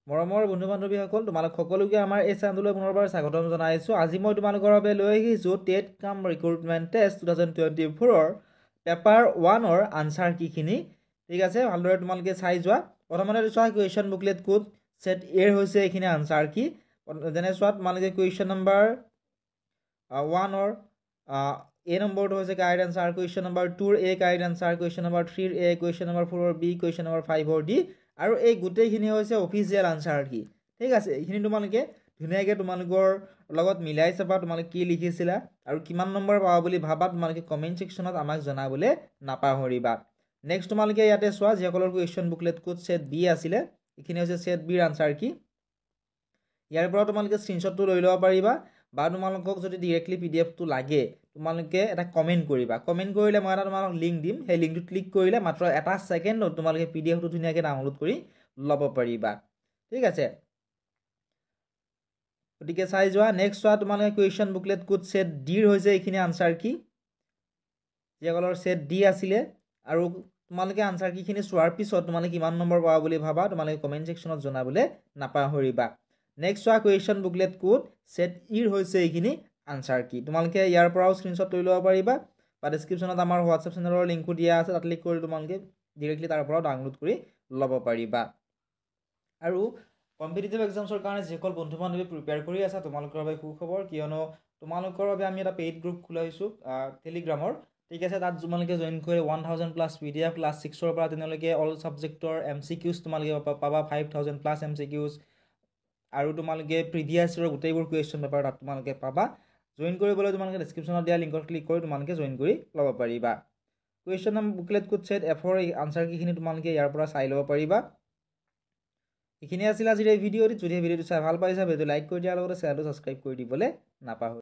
মৰমৰ বন্ধু বান্ধৱীসকল তোমালোক সকলোকে আমাৰ এই চেনেললৈ পুনৰবাৰ স্বাগতম জনাইছোঁ। আজি মই তোমালোকৰ বাবে লৈ আহিছোঁ টেট কাম ৰিক্ৰুটমেণ্ট টেষ্ট 2024ৰ পেপাৰ 1ৰ আনচাৰ কিখিনি। ঠিক আছে, ভালদৰে তোমালোকে চাই যোৱা। প্ৰথমতে চোৱা কুৱেশ্যন বুকলেট কোড সেট এৰ হৈছে এইখিনি আনচাৰ কি। যেনে চোৱা তোমালোকে কুৱেশ্যন নম্বৰ 1ৰ এ নম্বৰটো হৈছে কাৰেক্ট আনচাৰ, কুৱেশ্যন নম্বৰ 2ৰ A correct answer, question number 3ৰ এ, কুৱেশ্যন নম্বৰ 4ৰ বি, কুৱেশ্যন নম্বৰ 5ৰ ডি, আৰু এই গোটেইখিনি হৈছে অফিচিয়েল আনচাৰ কি। ঠিক আছে, এইখিনি তোমালোকে ধুনীয়াকৈ তোমালোকৰ লগত মিলাই চাবা তোমালোকে কি লিখিছিলা আৰু কিমান নম্বৰ পাবা বুলি ভাবা তোমালোকে কমেণ্ট ছেকশ্যনত আমাক জনাবলৈ নাপাহৰিবা। নেক্সট তোমালোকে ইয়াতে চোৱা যিসকলৰ question booklet code set B আছিলে, এইখিনি হৈছে সেট বিৰ আনচাৰ কি। ইয়াৰ পৰা তোমালোকে স্ক্ৰীনশ্বটটো লৈ ল'ব পাৰিবা বা তোমালোকক যদি ডিৰেক্টলি PDF টো লাগে তোমালোকে এটা কমেণ্ট কৰিবা। কমেণ্ট কৰিলে মই এটা তোমালোক লিংক দিম, সেই লিংকটো ক্লিক কৰিলে মাত্ৰ এটা ছেকেণ্ডত তোমালোকে PDF টো ধুনীয়াকৈ ডাউনলোড কৰি ল'ব পাৰিবা। ঠিক আছে, গতিকে চাই যোৱা। নেক্সট চোৱা তোমালোকে কুৱেশ্যন বুকলেট কোড সেট ডিৰ হৈছে এইখিনি আনচাৰ কি। যিসকলৰ সেট ডি আছিলে আৰু তোমালোকে আনচাৰ কিখিনি চোৱাৰ পিছত তোমালোকে কিমান নম্বৰ পাবা বুলি ভাবা তোমালোকে কমেণ্ট ছেকশ্যনত জনাবলৈ নাপাহৰিবা। নেক্সট চোৱা কুৱেশ্যন বুকলেট কোড সেট ইৰ হৈছে এইখিনি আনচাৰ কি। তোমালোকে ইয়াৰ পৰাও স্ক্ৰীনশ্বট লৈ ল'ব পাৰিবা বা ডেছক্ৰিপশ্যনত আমাৰ হোৱাটছএপ চেনেলৰ লিংকো দিয়া আছে, তাত ক্লিক কৰি তোমালোকে ডিৰেক্টলি তাৰ পৰাও ডাউনলোড কৰি ল'ব পাৰিবা। আৰু কম্পিটিটিভ এক্সামছৰ কাৰণে যিসকল বন্ধু বান্ধৱী প্ৰিপেয়াৰ কৰি আছা তোমালোকৰ বাবে সুখবৰ, কিয়নো তোমালোকৰ বাবে আমি এটা পেইড গ্ৰুপ খোলাইছোঁ টেলিগ্ৰামৰ। ঠিক আছে, তাত তোমালোকে জইন কৰি 1000+ PDF ক্লাছ 6ৰ পৰা তেনেলৈকে অল ছাবজেক্টৰ MCQs তোমালোকে পাবা, 5000+ MCQs, আৰু তোমালোকে প্ৰিভিয়াছ ইয়েৰৰ গোটেইবোৰ কুৱেশ্যন পেপাৰ তাত তোমালোকে পাবা। জইন কৰিবলৈ তোমালোকে ডেছক্ৰিপশ্যনত দিয়া লিংকত ক্লিক কৰি তোমালোকে জইন কৰি ল'ব পাৰিবা। কুৱেশ্যন বুকলেট কোড সেট এফৰ আনচাৰ কিখিনি তোমালোকে ইয়াৰ পৰা চাই ল'ব পাৰিবা। এইখিনি আছিল আজিৰ এই ভিডিঅ'টো। যদি এই ভিডিঅ'টো চাই ভাল পাইছা ভিডিঅ'টো লাইক কৰি দিয়াৰ লগতে চেনেলটো ছাবস্ক্ৰাইব কৰি দিবলৈ নাপাহৰিবা।